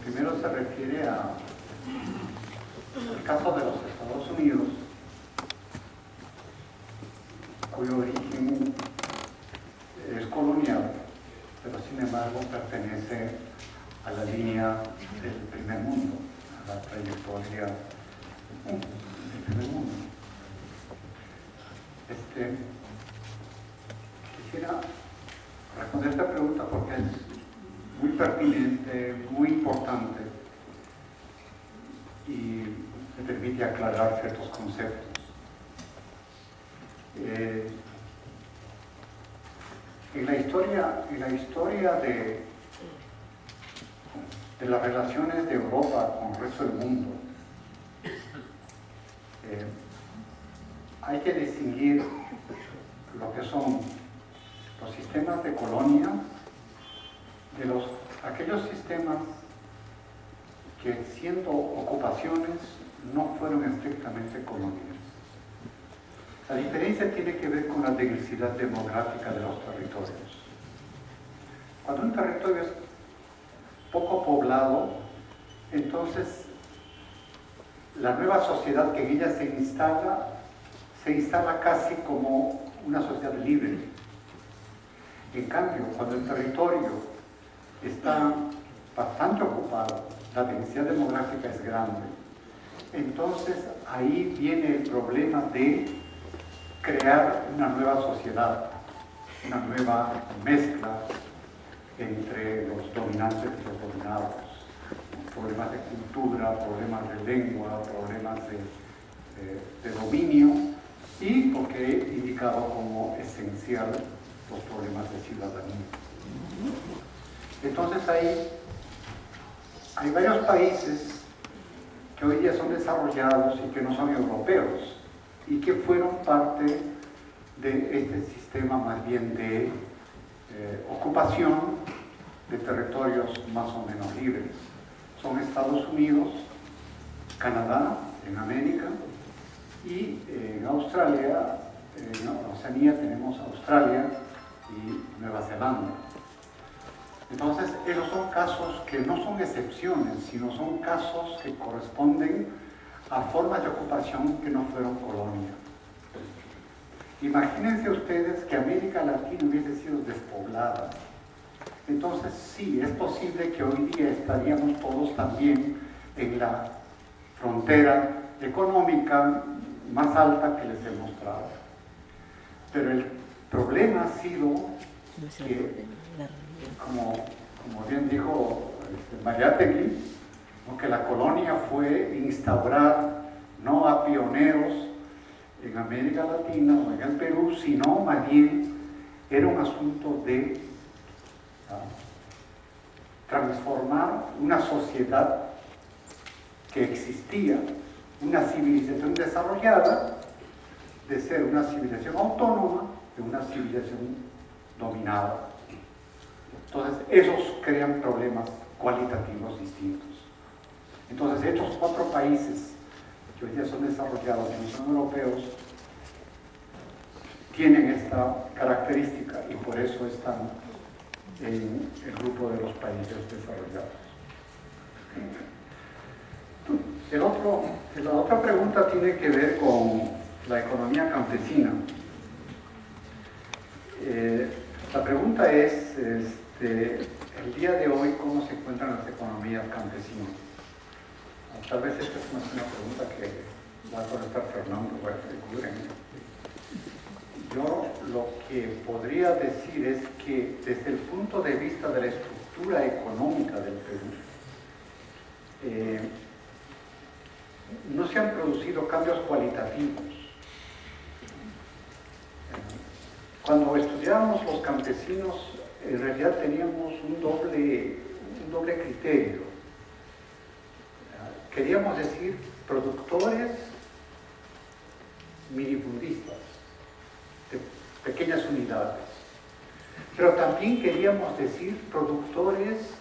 primero se refiere al caso de los Estados Unidos, cuyo origen es colonial, pero sin embargo pertenece a la línea del primer mundo, a la trayectoria del primer mundo. Quisiera responder esta pregunta porque es muy pertinente, muy importante y me permite aclarar ciertos conceptos. En la historia de las relaciones de Europa con el resto del mundo, hay que distinguir lo que son los sistemas de colonia de aquellos sistemas que, siendo ocupaciones, no fueron estrictamente coloniales. La diferencia tiene que ver con la diversidad demográfica de los territorios. Cuando un territorio es poco poblado, entonces la nueva sociedad que en ella se instala casi como una sociedad libre. En cambio, cuando el territorio está bastante ocupado, la densidad demográfica es grande, entonces ahí viene el problema de crear una nueva sociedad, una nueva mezcla entre los dominantes y los dominados, problemas de cultura, problemas de lengua, problemas de dominio y, porque he indicado como esencial, los problemas de ciudadanía. Entonces hay varios países que hoy día son desarrollados y que no son europeos y que fueron parte de este sistema más bien de ocupación de territorios más o menos libres. Son Estados Unidos, Canadá, en América, y en Australia, en Oceanía tenemos Australia y Nueva Zelanda. Entonces, esos son casos que no son excepciones, sino son casos que corresponden a formas de ocupación que no fueron colonia. Imagínense ustedes que América Latina hubiese sido despoblada. Entonces, sí, es posible que hoy día estaríamos todos también en la frontera económica más alta que les he mostrado. Pero el problema ha sido que, como bien dijo Mariátegui, que la colonia fue instaurar no a pioneros en América Latina o en el Perú, sino más bien era un asunto de transformar una sociedad que existía, una civilización desarrollada, de ser una civilización autónoma, de una civilización dominada. Entonces, esos crean problemas cualitativos distintos. Entonces, estos 4 países que hoy día son desarrollados y no son europeos, tienen esta característica y por eso están en el grupo de los países desarrollados. La otra pregunta tiene que ver con la economía campesina. La pregunta es, el día de hoy, ¿cómo se encuentran las economías campesinas? Tal vez esta es una pregunta que va a contestar Fernando, Yo lo que podría decir es que desde el punto de vista de la estructura económica del Perú, no se han producido cambios cualitativos. Cuando estudiábamos los campesinos, en realidad teníamos un doble criterio. Queríamos decir productores minifundistas, de pequeñas unidades, pero también queríamos decir productores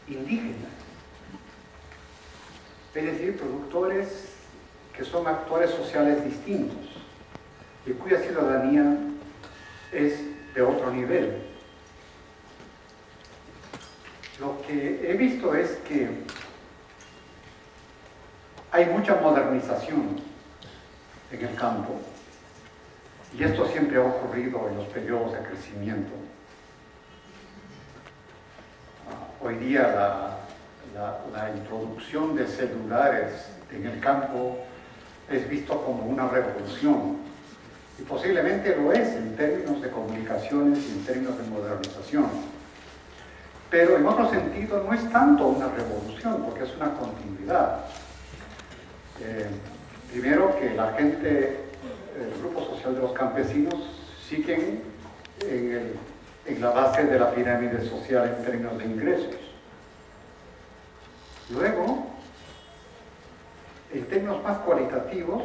indígenas, es decir, productores que son actores sociales distintos y cuya ciudadanía es de otro nivel. Lo que he visto es que hay mucha modernización en el campo, y esto siempre ha ocurrido en los periodos de crecimiento. Hoy día la introducción de celulares en el campo es visto como una revolución, y posiblemente lo es en términos de comunicaciones y en términos de modernización. Pero en otro sentido no es tanto una revolución, porque es una continuidad. Primero que la gente, el grupo social de los campesinos, siguen en la base de la pirámide social en términos de ingresos. Luego, en términos más cualitativos,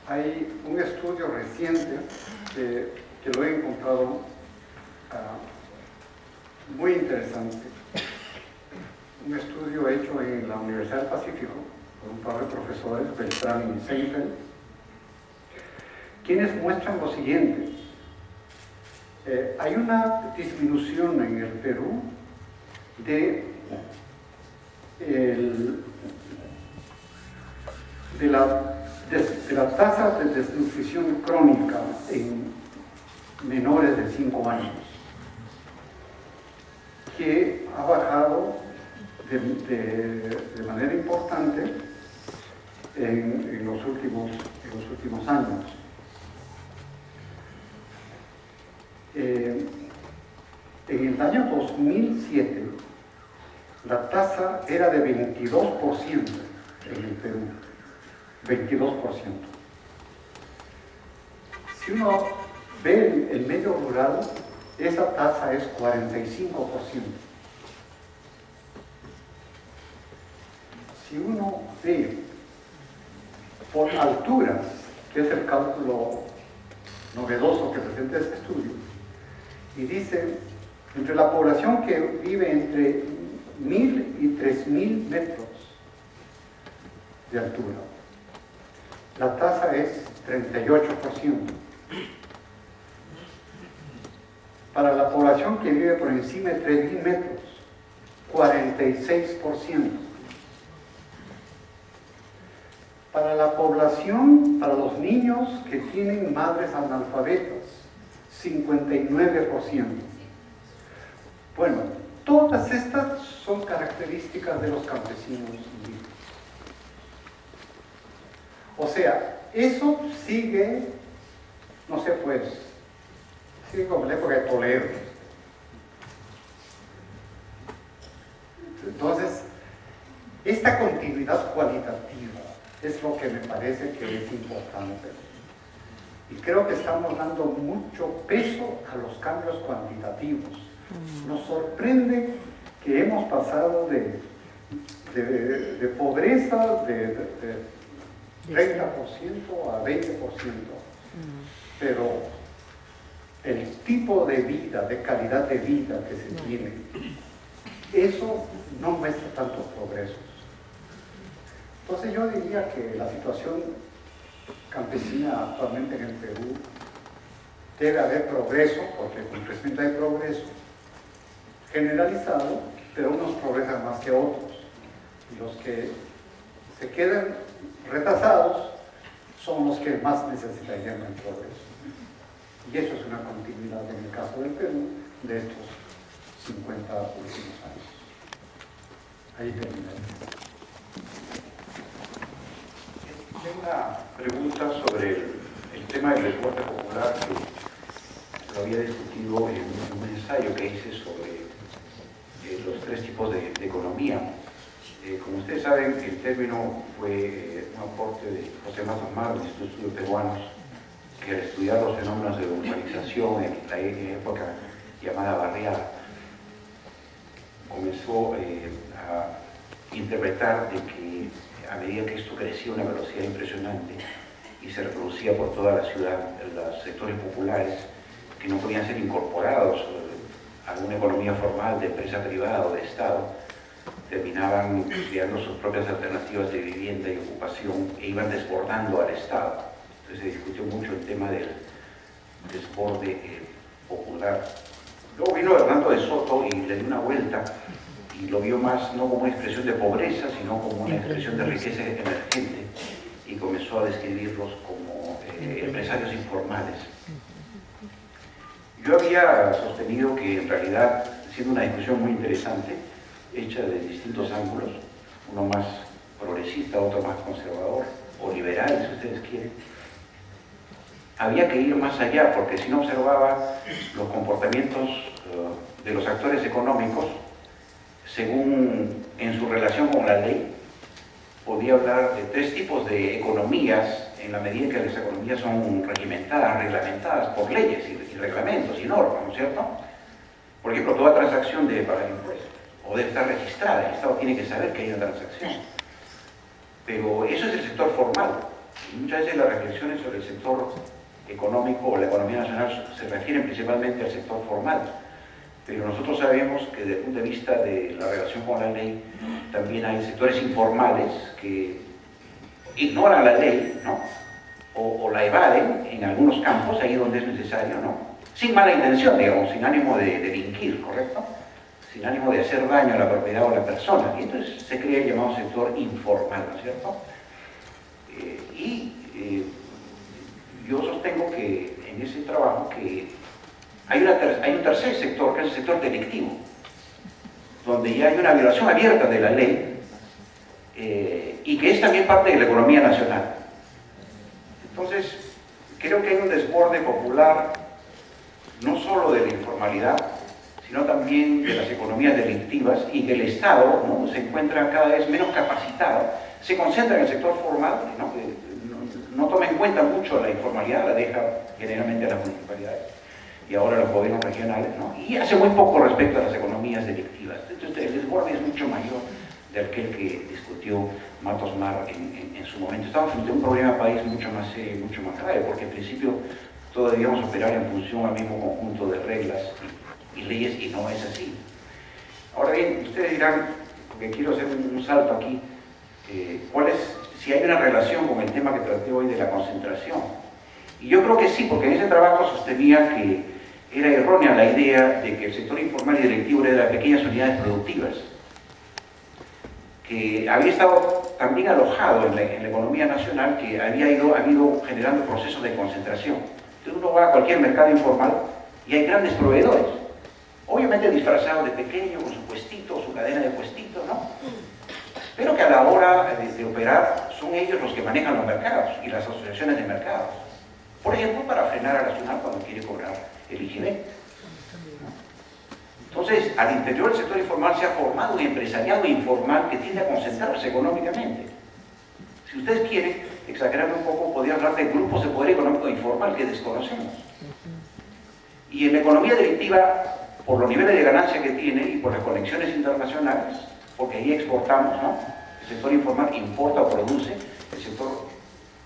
hay un estudio reciente que lo he encontrado muy interesante. Un estudio hecho en la Universidad del Pacífico por un par de profesores, Beltrán y Seinfeld, quienes muestran lo siguiente. Hay una disminución en el Perú de la tasa de desnutrición crónica en menores de 5 años, que ha bajado de manera importante en los últimos años. En el año 2007, la tasa era de 22% en el Perú. 22%. Si uno ve el medio rural, esa tasa es 45%. Si uno ve por alturas, que es el cálculo novedoso que presenta este estudio, y dice, entre la población que vive entre 1000 y 3000 metros de altura, la tasa es 38%. Para la población que vive por encima de 3000 metros, 46%. Para la población, para los niños que tienen madres analfabetas, 59%. Bueno, todas estas son características de los campesinos indígenas. O sea, eso sigue, no sé, pues, sigue como la época de Toledo. Entonces, esta continuidad cualitativa es lo que me parece que es importante. Y creo que estamos dando mucho peso a los cambios cuantitativos. Nos sorprende que hemos pasado de pobreza de 30% a 20%, pero el tipo de vida, de calidad de vida que se tiene, eso no muestra tantos progresos. Entonces yo diría que la situación campesina actualmente en el Perú debe haber progreso, porque con crecimiento hay progreso generalizado, pero unos progresan más que otros, y los que se quedan retrasados son los que más necesitarían el progreso. Y eso es una continuidad en el caso del Perú de estos 50 últimos años. Ahí termina. Tengo una pregunta sobre el tema del deporte popular, que lo había discutido en un ensayo que hice sobre los 3 tipos de economía. Como ustedes saben, el término fue un aporte de José Mazamar, del Instituto de Estudios Peruanos, que al estudiar los fenómenos de urbanización en la época llamada barriada, comenzó a interpretar de que a medida que esto crecía a una velocidad impresionante y se reproducía por toda la ciudad, los sectores populares que no podían ser incorporados a una economía formal de empresa privada o de Estado, terminaban creando sus propias alternativas de vivienda y ocupación e iban desbordando al Estado. Entonces se discutió mucho el tema del desborde popular. Luego vino Hernando de Soto y le dio una vuelta y lo vio más no como una expresión de pobreza, sino como una expresión de riqueza emergente, y comenzó a describirlos como empresarios informales. Yo había sostenido que en realidad, siendo una discusión muy interesante, hecha de distintos ángulos, uno más progresista, otro más conservador, o liberal, si ustedes quieren, había que ir más allá, porque si no observaba los comportamientos de los actores económicos, según en su relación con la ley, podía hablar de tres tipos de economías, en la medida en que las economías son regimentadas, reglamentadas por leyes y reglamentos y normas, ¿no es cierto? Por ejemplo, toda transacción debe pagar impuestos, o debe estar registrada, el Estado tiene que saber que hay una transacción. Pero eso es el sector formal. Y muchas veces las reflexiones sobre el sector económico o la economía nacional se refieren principalmente al sector formal. Pero nosotros sabemos que desde el punto de vista de la relación con la ley, también hay sectores informales que ignoran la ley, ¿no? O la evaden en algunos campos, ahí donde es necesario, ¿no? Sin mala intención, digamos, sin ánimo de delinquir, ¿correcto? Sin ánimo de hacer daño a la propiedad o a la persona. Y entonces se crea el llamado sector informal, ¿no es cierto? Yo sostengo que en ese trabajo que hay un tercer sector, que es el sector delictivo, donde ya hay una violación abierta de la ley y que es también parte de la economía nacional. Entonces, creo que hay un desborde popular, no solo de la informalidad, sino también de las economías delictivas, y que el Estado, ¿no?, se encuentra cada vez menos capacitado, se concentra en el sector formal, ¿no?, no toma en cuenta mucho la informalidad, la deja generalmente a las municipalidades y ahora a los gobiernos regionales, ¿no?, y hace muy poco respecto a las economías delictivas. Entonces el desborde es mucho mayor de aquel que discutió Matos Mar en su momento. Estamos frente a un problema país mucho más grave, porque en principio todos debíamos operar en función al mismo conjunto de reglas y leyes, y no es así. Ahora bien, ustedes dirán, porque quiero hacer un salto aquí, si hay una relación con el tema que traté hoy de la concentración. Y yo creo que sí, porque en ese trabajo sostenía que era errónea la idea de que el sector informal y delictivo era de las pequeñas unidades productivas, que había estado también alojado en la economía nacional, que había ido generando procesos de concentración. Entonces uno va a cualquier mercado informal y hay grandes proveedores, obviamente disfrazados de pequeños, con su puestito, su cadena de puestitos, ¿no? Pero que a la hora de operar son ellos los que manejan los mercados y las asociaciones de mercados. Por ejemplo, para frenar a la nacional cuando quiere cobrar el IGB. Entonces, al interior del sector informal se ha formado un empresariado informal que tiende a concentrarse económicamente. Si ustedes quieren, exagerando un poco, podría hablar de grupos de poder económico informal que desconocemos. Y en la economía delictiva, por los niveles de ganancia que tiene y por las conexiones internacionales, porque ahí exportamos, ¿no? El sector informal importa o produce, el sector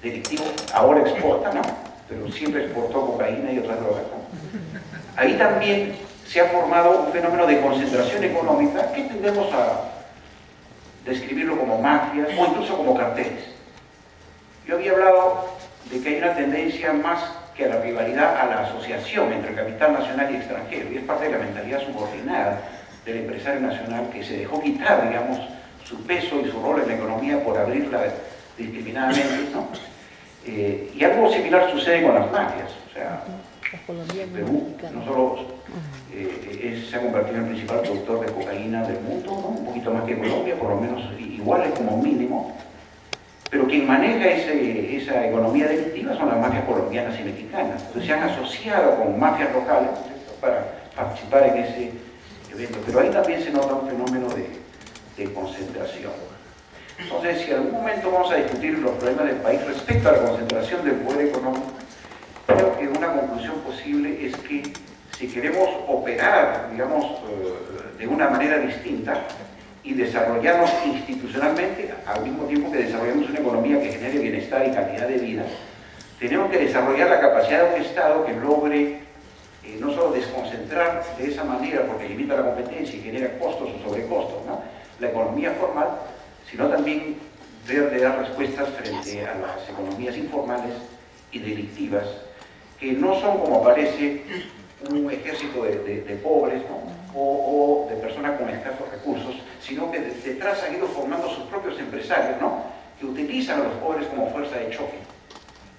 delictivo ahora exporta, ¿no?, pero siempre exportó cocaína y otras drogas, ¿no? Ahí también se ha formado un fenómeno de concentración económica que tendemos a describirlo como mafias o incluso como carteles. Yo había hablado de que hay una tendencia más que a la rivalidad, a la asociación entre el capital nacional y extranjero, y es parte de la mentalidad subordinada del empresario nacional, que se dejó quitar, digamos, su peso y su rol en la economía por abrirla discriminadamente, ¿no? Y algo similar sucede con las mafias. O sea, Perú no solo se ha convertido en el principal productor de cocaína del mundo, ¿no?, un poquito más que Colombia, por lo menos igual como mínimo, pero quien maneja esa economía delictiva son las mafias colombianas y mexicanas. Entonces se han asociado con mafias locales, ¿no?, para participar en ese evento, pero ahí también se nota un fenómeno de concentración. Entonces, si en algún momento vamos a discutir los problemas del país respecto a la concentración del poder económico, creo que una conclusión posible es que si queremos operar, digamos, de una manera distinta y desarrollarnos institucionalmente, al mismo tiempo que desarrollamos una economía que genere bienestar y calidad de vida, tenemos que desarrollar la capacidad de un Estado que logre no solo desconcentrar de esa manera, porque limita la competencia y genera costos o sobrecostos, ¿no?, la economía formal, sino también de dar respuestas frente a las economías informales y delictivas, que no son, como parece, un ejército de pobres, ¿no? o de personas con escasos recursos, sino que detrás han ido formando sus propios empresarios, ¿no? Que utilizan a los pobres como fuerza de choque.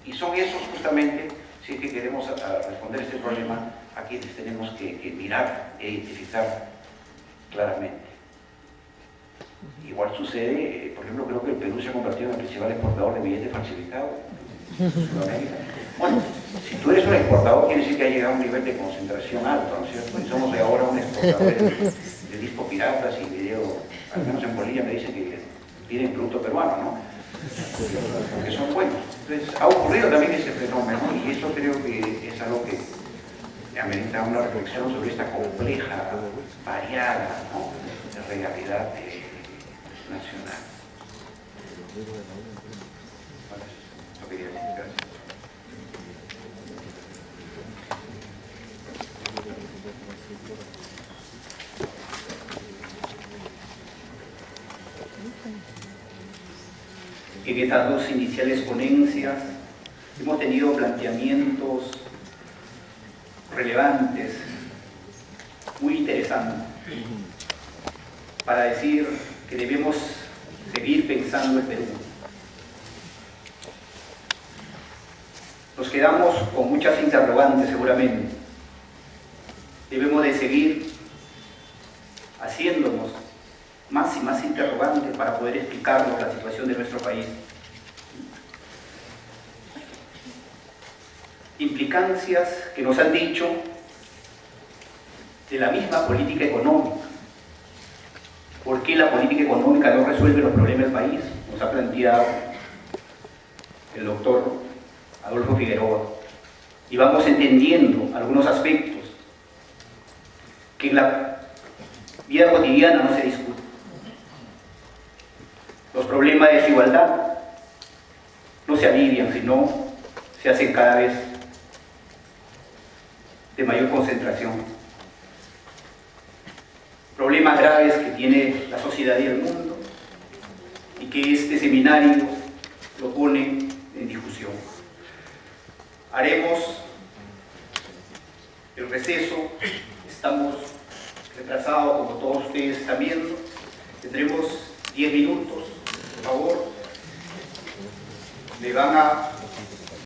Y son esos justamente, si es que queremos responder a este problema, a quienes tenemos que mirar e identificar claramente. Igual sucede, por ejemplo, creo que el Perú se ha convertido en el principal exportador de billetes falsificados en Sudamérica. Bueno, si tú eres un exportador, quiere decir que ha llegado a un nivel de concentración alto, ¿no es cierto? Y somos ahora un exportador de discos piratas y video, al menos en Bolivia me dicen que piden producto peruano, ¿no? Porque son buenos. Entonces, ha ocurrido también ese fenómeno y eso creo que es algo que amerita una reflexión sobre esta compleja, variada, ¿no? realidad nacional. Lo quería decir, gracias. En estas dos iniciales ponencias hemos tenido planteamientos relevantes, muy interesantes, para decir que debemos seguir pensando en Perú. Nos quedamos con muchas interrogantes seguramente. Debemos de seguir haciéndonos más y más interrogantes para poder explicarnos la situación de nuestro país. Implicancias que nos han dicho de la misma política económica. ¿Por qué la política económica no resuelve los problemas del país? Nos ha planteado el doctor Adolfo Figueroa. Y vamos entendiendo algunos aspectos que en la vida cotidiana no se discuten. Los problemas de desigualdad no se alivian, sino se hacen cada vez de mayor concentración. Problemas graves que tiene la sociedad y el mundo y que este seminario lo pone en discusión. Haremos el receso, estamos retrasados como todos ustedes están viendo, tendremos 10 minutos, por favor, me van a